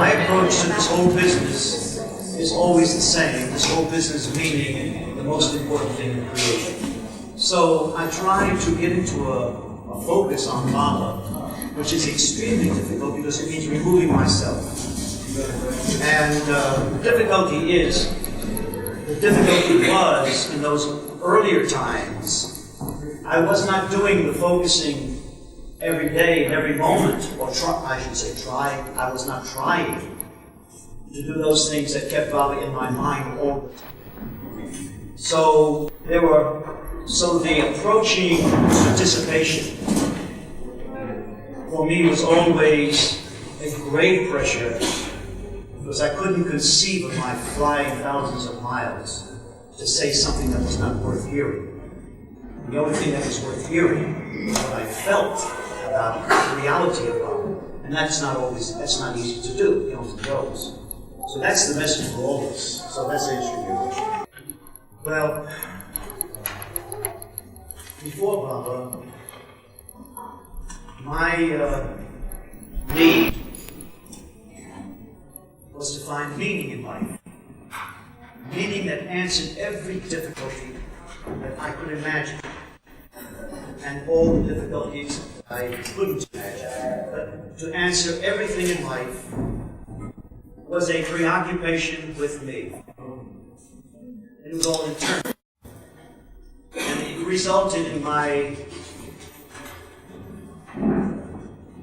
my approach to this whole business is always the same. This whole business meaning the most important thing in creation. So I try to get into a focus on Baba, which is extremely difficult because it means removing myself. And the difficulty was in those earlier times, I was not doing the focusing every day and every moment, or I was not trying to do those things that kept Baba in my mind all the time. So the approaching participation for me was always a great pressure, because I couldn't conceive of my flying thousands of miles to say something that was not worth hearing. The only thing that was worth hearing was what I felt about the reality of Baba. And that's not easy to do, it comes and goes. So that's the message for all of us. So that's answering your question. Well, before Baba, my need was to find meaning in life. Meaning that answered every difficulty that I could imagine. And all the difficulties I couldn't imagine. But to answer everything in life was a preoccupation with me. It was all internal. And it resulted in my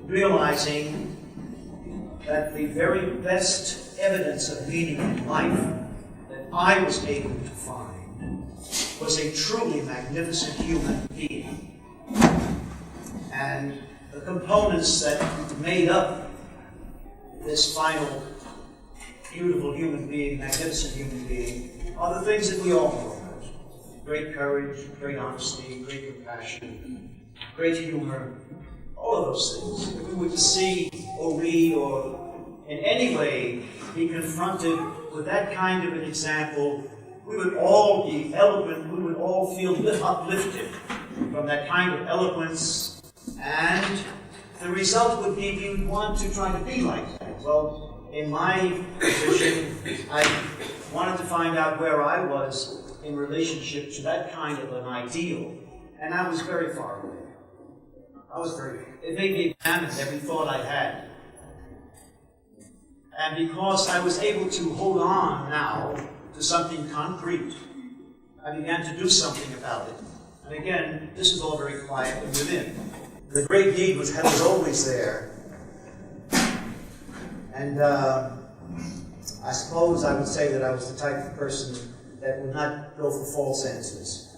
realizing that the very best evidence of meaning in life that I was able to find was a truly magnificent human being. And the components that made up this final beautiful human being, magnificent human being, are the things that we all know about. Great courage, great honesty, great compassion, great humor, all of those things. If we were to see or read or in any way be confronted with that kind of an example, we would all be eloquent, we would all feel uplifted from that kind of eloquence, and the result would be we would want to try to be like that. Well, in my position, I wanted to find out where I was in relationship to that kind of an ideal, and I was very far away. It made me examine every thought I had. And because I was able to hold on now to something concrete, I began to do something about it. And again, this was all very quiet and within. The great need was always there. And I suppose I would say that I was the type of person that would not go for false answers.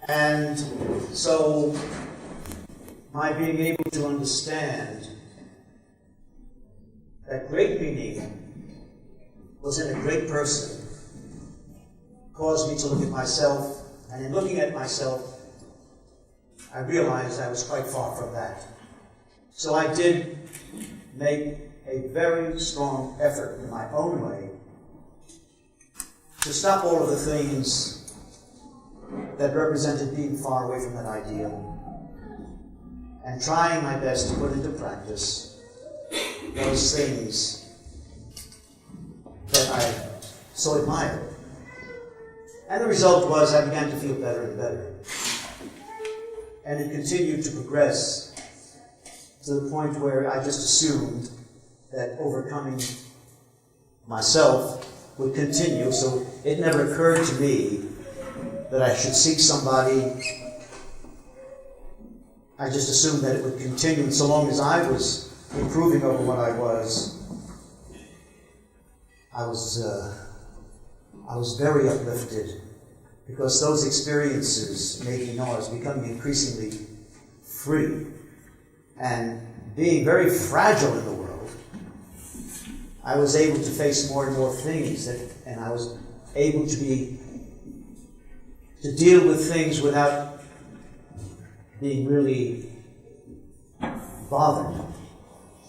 And so my being able to understand that great meaning was in a great person caused me to look at myself, and in looking at myself, I realized I was quite far from that. So I did make a very strong effort in my own way to stop all of the things that represented being far away from that ideal, and trying my best to put into practice those things that I so admired. And the result was I began to feel better and better. And it continued to progress to the point where I just assumed that overcoming myself would continue, so it never occurred to me that I should seek somebody. I just assumed that it would continue, and so long as I was improving over what I was very uplifted, because those experiences made me know I was becoming increasingly free. And being very fragile in the world, I was able to face more and more things, and I was able to deal with things without being really bothered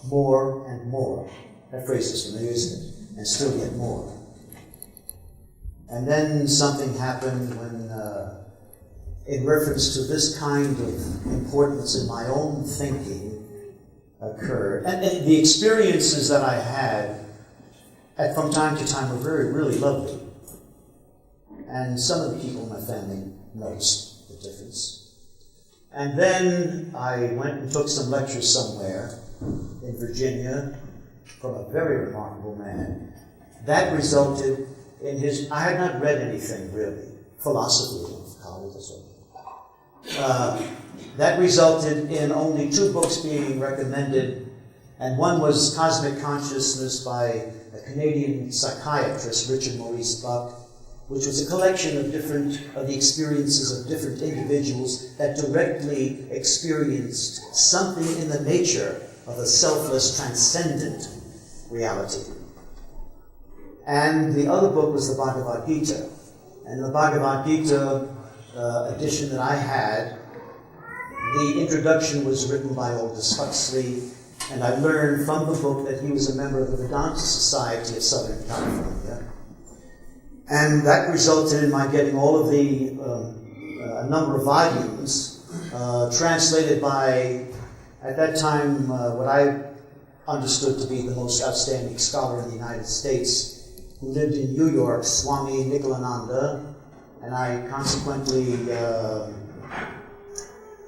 more and more. That phrase is familiar, isn't it? And still get more. And then something happened when, in reference to this kind of importance in my own thinking, occurred. And the experiences that I had from time to time were really lovely. And some of the people in my family noticed the difference. And then I went and took some lectures somewhere in Virginia from a very remarkable man. That resulted in I had not read anything really, philosophy in college or so. That resulted in only 2 books being recommended, and one was Cosmic Consciousness by a Canadian psychiatrist, Richard Maurice Buck, which was a collection of the experiences of different individuals that directly experienced something in the nature of a selfless, transcendent reality. And the other book was the Bhagavad Gita. And the Bhagavad Gita edition that I had, the introduction was written by Aldous Huxley, and I learned from the book that he was a member of the Vedanta Society of Southern California. And that resulted in my getting all of a number of volumes translated by, at that time, what I understood to be the most outstanding scholar in the United States, who lived in New York, Swami Nikalananda, and I consequently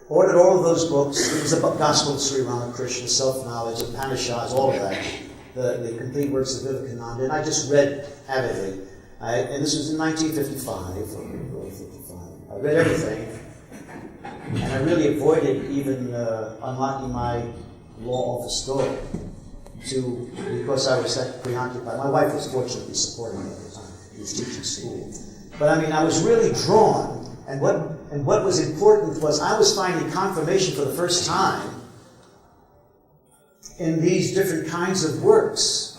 ordered all of those books. It was the Gospel of Sri Ramakrishna, Self-Knowledge, Upanishads, all of that, the complete works of Vivekananda, and I just read avidly. And this was in 1955, or 55. I read everything, and I really avoided even unlocking my law office door, because I was that preoccupied. My wife was fortunately supporting me at the time. She was teaching school. But I mean, I was really drawn, and what was important was I was finding confirmation for the first time in these different kinds of works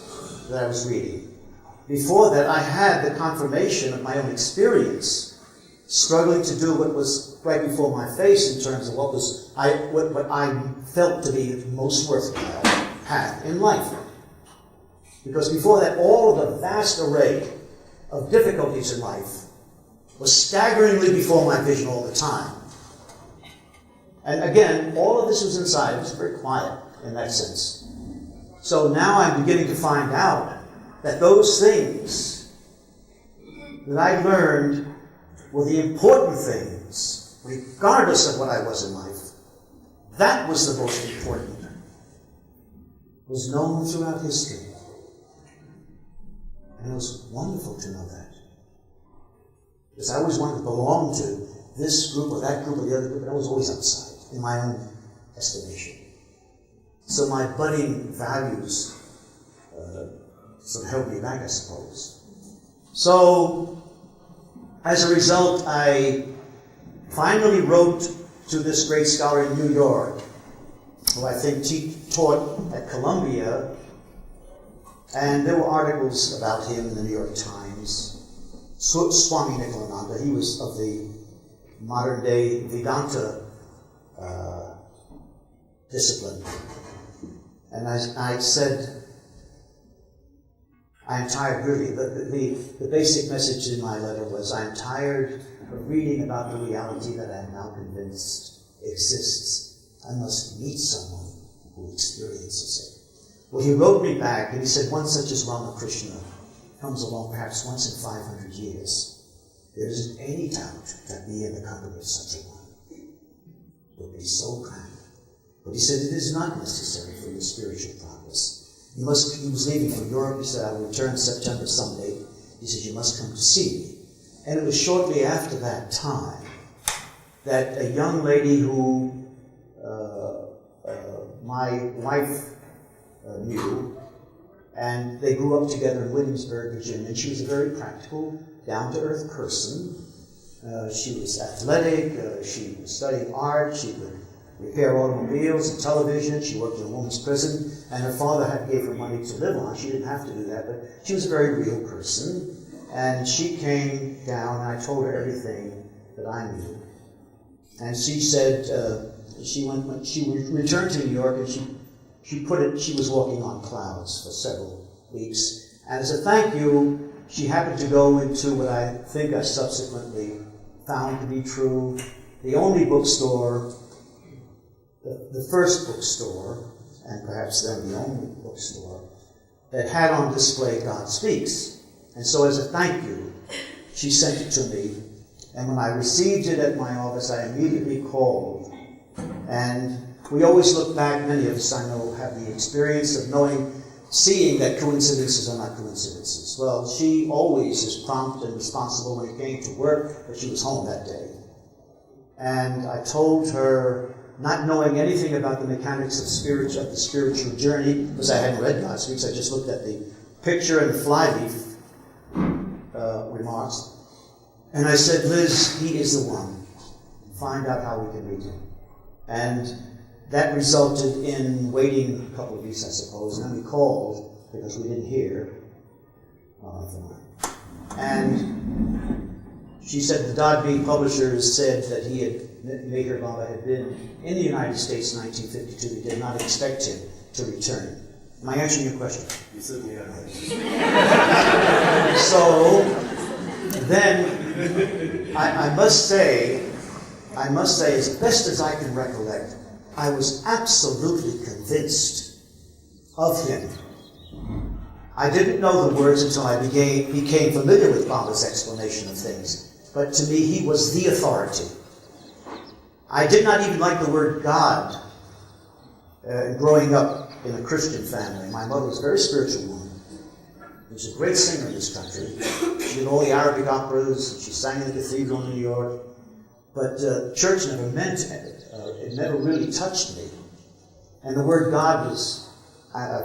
that I was reading. Before that, I had the confirmation of my own experience, struggling to do what was right before my face in terms of what I felt to be most worthwhile path in life. Because before that, all of the vast array of difficulties in life was staggeringly before my vision all the time. And again, all of this was inside. It was very quiet in that sense. So now I'm beginning to find out that those things that I learned were the important things, regardless of what I was in life. That was the most important. It was known throughout history. And it was wonderful to know that. Because I always wanted to belong to this group or that group or the other group, but I was always outside, in my own estimation. So my budding values sort of held me back, I suppose. So, as a result, I finally wrote to this great scholar in New York, who I think taught at Columbia, and there were articles about him in the New York Times. Swami Nikalananda, he was of the modern-day Vedanta discipline. And I said, I'm tired, really. The basic message in my letter was, I'm tired of reading about the reality that I am now convinced exists. I must meet someone who experiences it. Well, he wrote me back, and he said, one such as Ramakrishna comes along perhaps once in 500 years. There isn't any doubt that we in the company of such a one would be so grand. But he said, it is not necessary for your spiritual progress. He was leaving for Europe. He said, I will return September someday. He said, you must come to see me. And it was shortly after that time that a young lady who my wife knew, and they grew up together in Williamsburg, Virginia, and she was a very practical, down-to-earth person. She was athletic, she was studying art, she could repair automobiles and television, she worked in a women's prison, and her father gave her money to live on. She didn't have to do that, but she was a very real person. And she came down, and I told her everything that I knew. And she said, she returned to New York, and she was walking on clouds for several weeks. And as a thank you, she happened to go into what I think I subsequently found to be true, the only bookstore, the first bookstore and perhaps then the only bookstore, that had on display God Speaks. And so as a thank you, she sent it to me. And when I received it at my office, I immediately called. And we always look back, many of us I know have the experience of seeing that coincidences are not coincidences. Well, she always is prompt and responsible when it came to work, but she was home that day. And I told her, not knowing anything about the mechanics of the spiritual journey, because I hadn't read God Speaks, I just looked at the picture and the flyleaf remarks. And I said, Liz, he is the one. Find out how we can read him. And that resulted in waiting a couple of weeks, I suppose, and then we called, because we didn't hear. And she said the Dodby publishers said that Meher Baba had been in the United States in 1952. We did not expect him to return. Am I answering your question? You certainly have. So then, I must say, as best as I can recollect, I was absolutely convinced of him. I didn't know the words until I became familiar with Baba's explanation of things. But to me, he was the authority. I did not even like the word God growing up in a Christian family. My mother was a very spiritual woman. She was a great singer in this country. She did all the Arabic operas. She sang in the cathedral in New York. But church never meant it. It never really touched me. And the word God was, I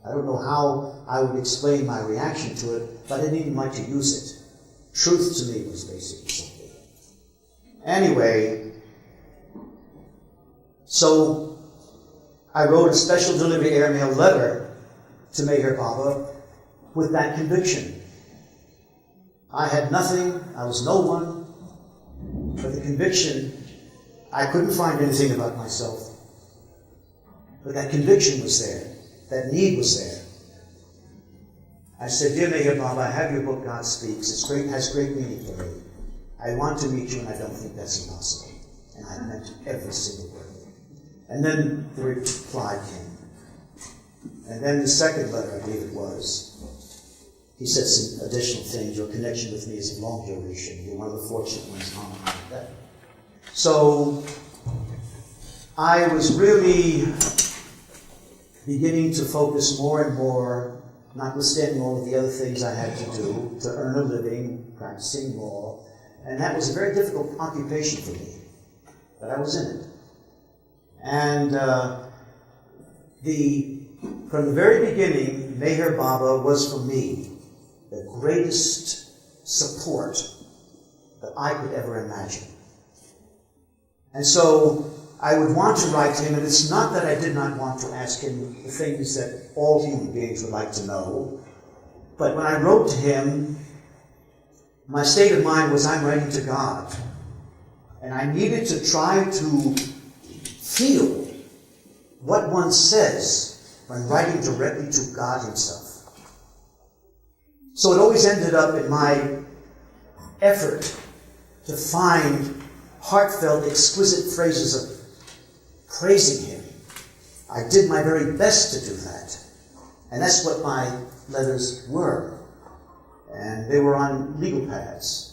don't know how I would explain my reaction to it, but I didn't even like to use it. Truth to me was basically something. Anyway, so I wrote a special delivery airmail letter to Meher Baba with that conviction. I had nothing, I was no one, but the conviction, I couldn't find anything about myself. But that conviction was there. That need was there. I said, Dear Meher Baba, I have your book, God Speaks. It has great meaning for me. I want to meet you, and I don't think that's impossible. And I meant every single word. And then the reply came. And then the second letter, I believe it was, he said some additional things. Your connection with me is of long duration. You're one of the fortunate ones on that. So I was really beginning to focus more and more, notwithstanding all of the other things I had to do, to earn a living, practicing law. And that was a very difficult occupation for me. But I was in it. And from the very beginning, Meher Baba was for me the greatest support that I could ever imagine. And so I would want to write to him, and it's not that I did not want to ask him the things that all human beings would like to know, but when I wrote to him, my state of mind was I'm writing to God. And I needed to try to feel what one says when writing directly to God himself. So it always ended up in my effort to find heartfelt, exquisite phrases of praising him. I did my very best to do that. And that's what my letters were. And they were on legal pads.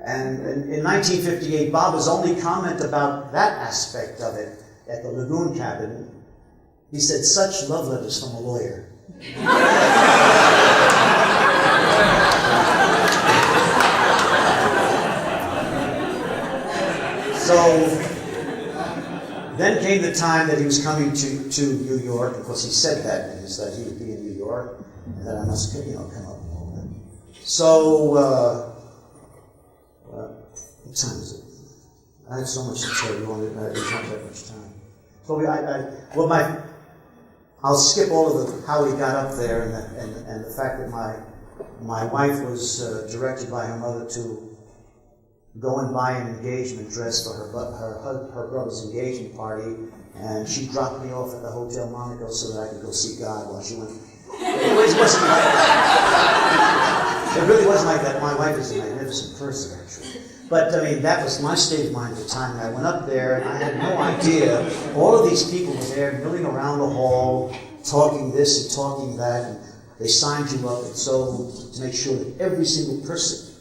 And in 1958, Baba's only comment about that aspect of it at the Lagoon cabin, he said, such love letters from a lawyer. So then came the time that he was coming to New York. Of course, he said that, and he said he would be in New York, and that I must, come up and all that. So, what time is it? I have so much to tell you. I don't have that much time. So I'll skip all of how we got up there, and the fact that my wife was directed by her mother to go and buy an engagement dress for her brother's engagement party, and she dropped me off at the Hotel Monaco so that I could go see God while she went. It wasn't like that. It really wasn't like that. My wife is a magnificent person, actually. But I mean, that was my state of mind at the time. I went up there and I had no idea. All of these people were there milling around the hall, talking this and talking that, and they signed you up, and so to make sure that every single person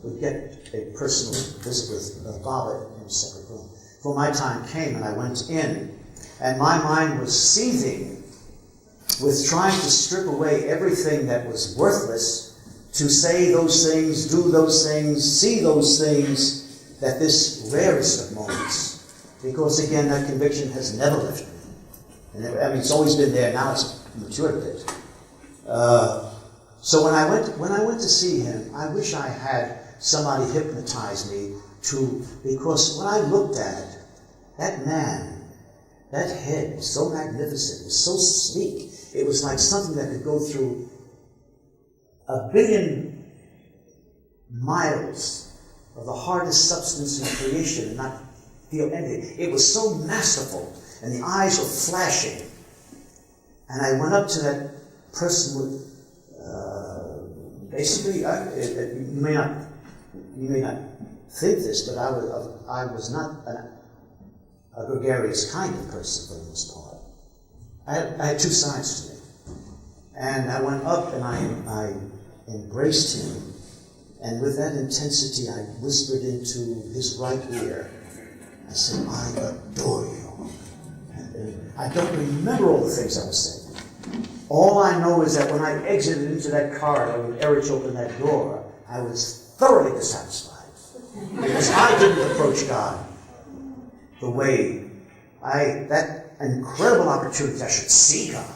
would get a personal visit with Baba in a separate room. Well, my time came and I went in, and my mind was seething with trying to strip away everything that was worthless, to say those things, do those things, see those things, that this rarest of moments, because again, that conviction has never left me. And it's always been there, now it's matured a bit. So when I went to see him, I wish I had somebody hypnotize me because when I looked at it, that man, that head was so magnificent, it was so sleek, it was like something that could go through 1 billion miles of the hardest substance in creation and not feel anything. It was so masterful, and the eyes were flashing. And I went up to that person with, basically, you may not think this, but I was not a gregarious kind of person for the most part. I had two sides to me. And I went up and I embraced him, and with that intensity I whispered into his right ear. I said, I adore you. And I don't remember all the things I was saying. All I know is that when I exited into that corridor, when Erich opened that door, I was thoroughly dissatisfied. Because I didn't approach God the way that incredible opportunity, I should see God.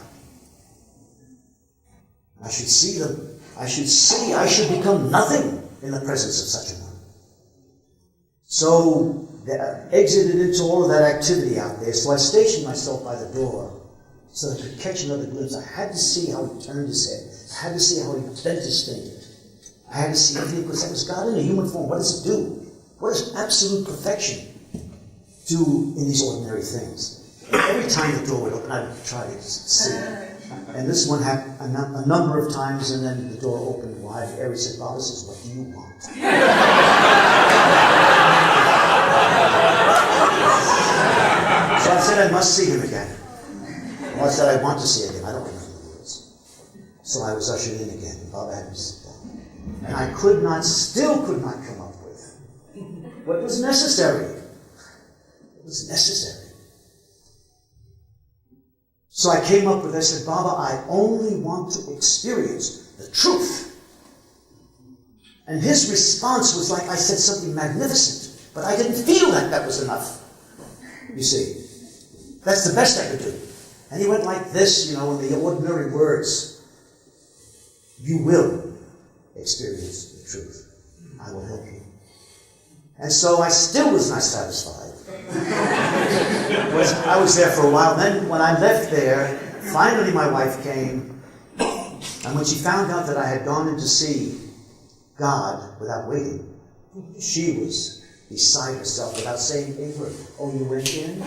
I should see them. I should become nothing in the presence of such a one. So I exited into all of that activity out there. So I stationed myself by the door so that I could catch another glimpse. I had to see how he turned his head. I had to see how he bent his fingers. I had to see everything, because that was God in a human form. What does it do? What does absolute perfection do in these ordinary things? And every time the door would open, I would try to see. And this one happened a number of times, and then the door opened wide. Eric said, Baba says, what do you want? So I said, I must see him again. Well, I said, I want to see him again. I don't remember the words. So I was ushered in again, and Baba had me sit down. And I still could not come up with what was necessary. It was necessary. So I came up with, I said, Baba, I only want to experience the truth. And his response was like I said something magnificent, but I didn't feel that that was enough. You see, that's the best I could do. And he went like this, in the ordinary words. You will experience the truth. I will help you. And so I still was not satisfied. I was there for a while. Then when I left there, finally my wife came. And when she found out that I had gone in to see God without waiting, she was beside herself without saying a word. Oh, you went in?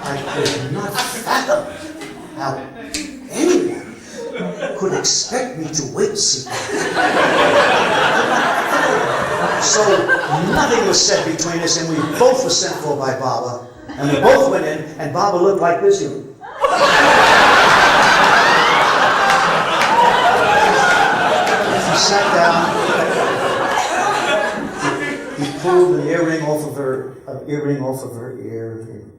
I could not fathom how anyone could expect me to wait to see God. So nothing was said between us, and we both were sent for by Baba, and we both went in, and Baba looked like this. He sat down. He pulled an earring off of her ear, and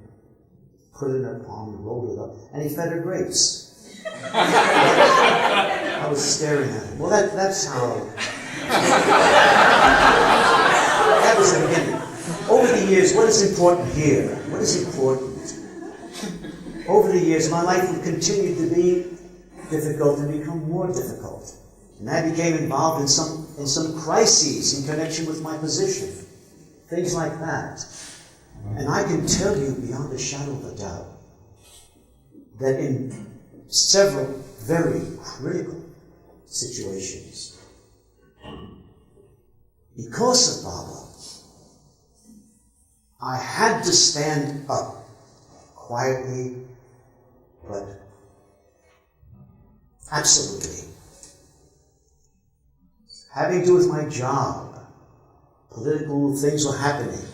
put it in her palm and rolled it up, and he fed her grapes. I was staring at him. Well, that's how. That was the beginning. Over the years, what is important here? What is important? Over the years, my life would continue to be difficult and become more difficult. And I became involved in some crises in connection with my position. Things like that. And I can tell you beyond a shadow of a doubt that in several very critical situations, because of Baba, I had to stand up quietly but Absolutely. Having to do with my job, political things were happening.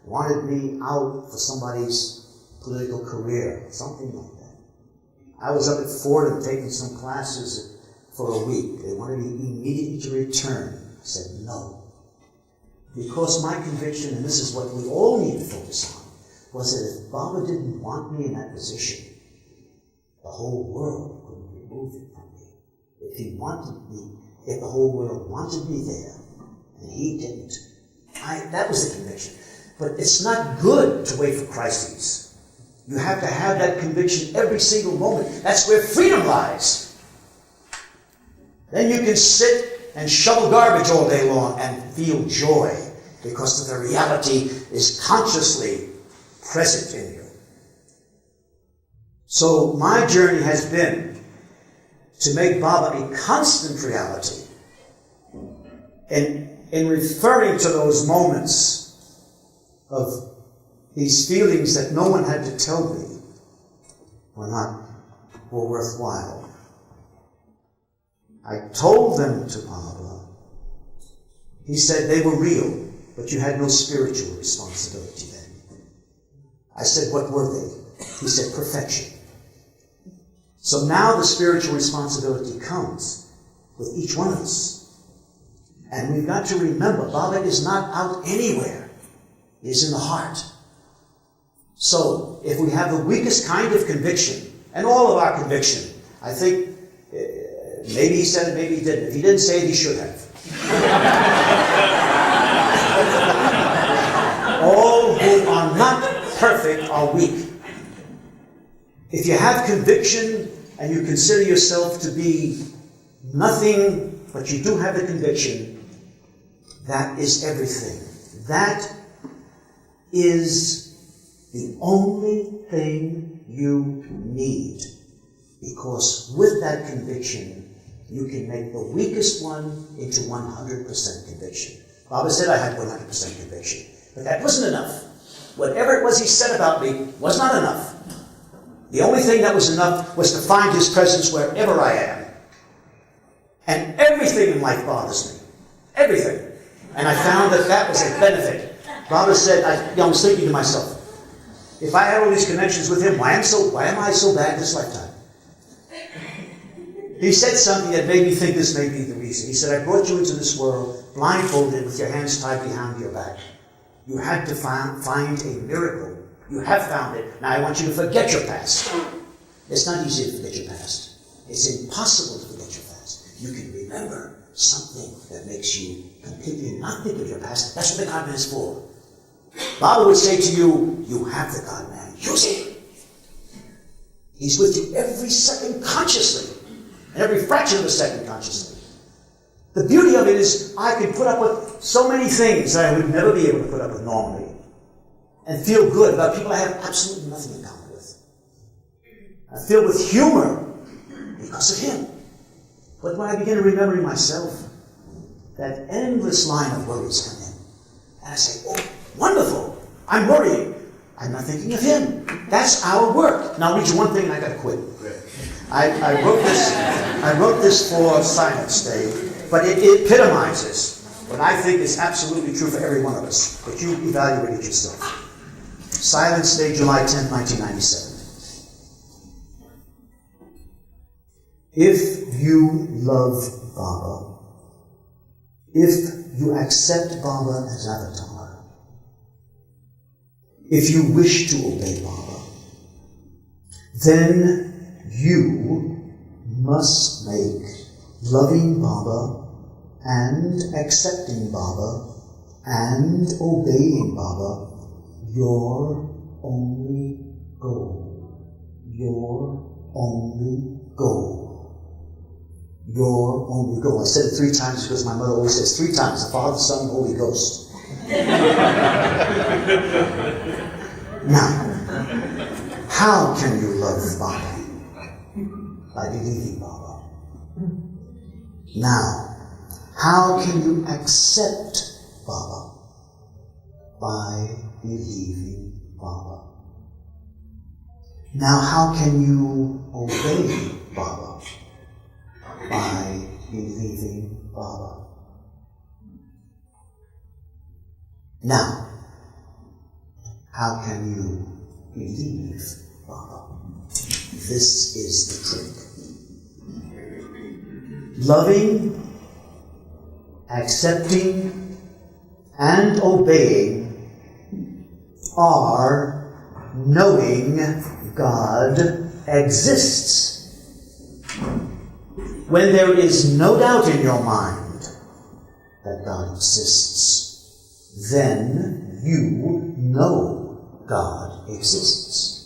Wanted me out for somebody's political career, something like that. I was up at Fordham taking some classes for a week. They wanted me immediately to return. I said no. Because my conviction, and this is what we all need to focus on, was that if Baba didn't want me in that position, the whole world couldn't remove it from me. If he wanted me, if the whole world wanted me there, and he didn't, that was the conviction. But it's not good to wait for crises. You have to have that conviction every single moment. That's where freedom lies. Then you can sit and shovel garbage all day long and feel joy because the reality is consciously present in you. So my journey has been to make Baba a constant reality. And in referring to those moments of these feelings that no one had to tell me were worthwhile. I told them to Baba. He said they were real, but you had no spiritual responsibility then. I said, what were they? He said, perfection. So now the spiritual responsibility comes with each one of us. And we've got to remember, Baba is not out anywhere. He is in the heart. So, if we have the weakest kind of conviction, and all of our conviction, I think, maybe he said it, maybe he didn't. If he didn't say it, he should have. All who are not perfect are weak. If you have conviction and you consider yourself to be nothing, but you do have the conviction, that is everything. That is the only thing you need. Because with that conviction, you can make the weakest one into 100% conviction. Baba said I had 100% conviction. But that wasn't enough. Whatever it was he said about me was not enough. The only thing that was enough was to find his presence wherever I am. And everything in life bothers me. Everything. And I found that that was a benefit. Baba said, I was thinking to myself, if I had all these connections with him, why am I so bad this lifetime? He said something that made me think this may be the reason. He said, I brought you into this world blindfolded with your hands tied behind your back. You had to find a miracle. You have found it. Now I want you to forget your past. It's not easy to forget your past. It's impossible to forget your past. You can remember something that makes you completely not think of your past. That's what the God-man is for. Baba would say to you, you have the God-man. Use him. He's with you every second consciously. And every fraction of a second consciously. The beauty of it is I can put up with so many things that I would never be able to put up with normally. And feel good about people I have absolutely nothing in common with. I feel with humor because of him. But when I begin to remember myself, that endless line of worries come in. And I say, oh, wonderful, I'm worrying. I'm not thinking of him. That's our work. Now I'll read you one thing and I gotta quit. I wrote this for Silence Day, but it epitomizes what I think is absolutely true for every one of us. But you evaluate it yourself. Silence Day, July 10th, 1997. If you love Baba, if you accept Baba as avatar, if you wish to obey Baba, then you must make loving Baba and accepting Baba and obeying Baba your only goal. Your only goal. Your only goal. I said it 3 times because my mother always says 3 times, the Father, Son, Holy Ghost. Now, how can you love Baba? By believing Baba. Now, how can you accept Baba? By believing Baba. Now, how can you obey Baba? by believing Baba. Now, how can you believe Baba? This is the trick. Loving, accepting, and obeying are knowing God exists. When there is no doubt in your mind that God exists, then you know God exists.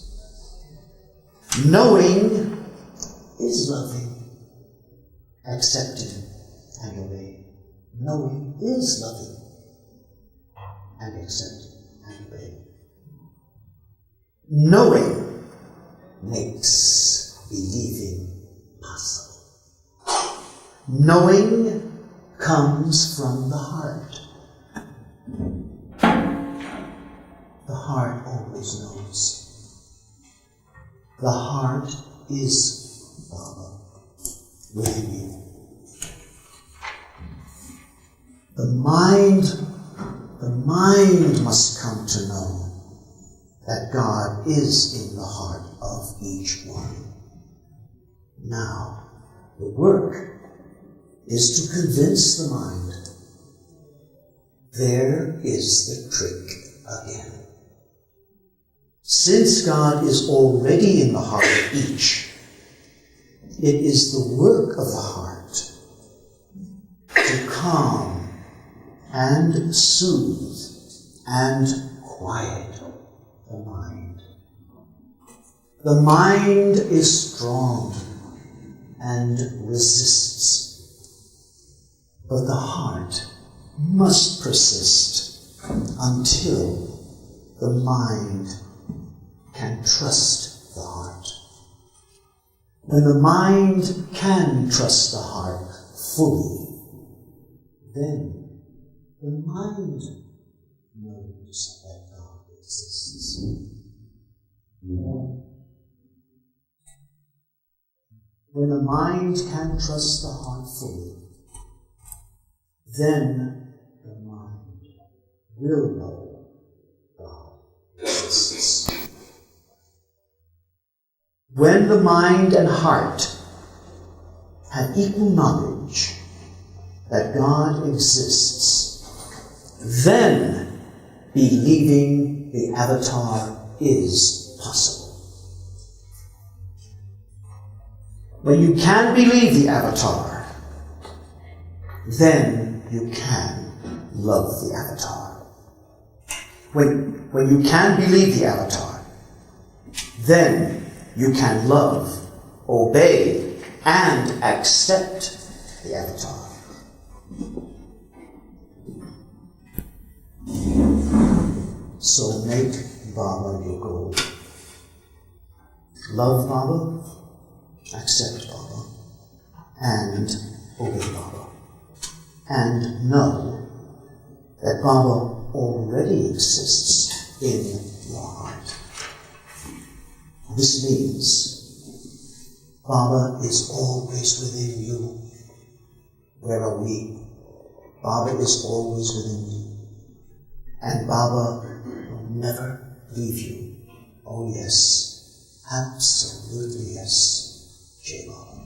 Knowing is loving, accepting, and obeying. Knowing is loving and accepting and obeying. Knowing makes believing possible. Knowing comes from the heart. The heart always knows. The heart is Baba within you. The mind must come to know that God is in the heart of each one. Now, the work is to convince the mind. There is the trick again. Since God is already in the heart of each, it is the work of the heart to calm and soothe and quiet the mind. The mind is strong and resists, but the heart must persist until the mind can trust the heart. When the mind can trust the heart fully, then the mind knows that God exists. When the mind can trust the heart fully, then the mind will know God exists. When the mind and heart have equal knowledge that God exists, then believing the avatar is possible. When you can believe the avatar, then you can love the avatar. When you can believe the avatar, then you can love, obey, and accept the avatar. So make Baba your goal. Love Baba, accept Baba, and obey Baba. And know that Baba already exists in your heart. This means Baba is always within you. Where are we? Baba is always within you. And Baba will never leave you. Oh yes, absolutely yes. Jai Baba.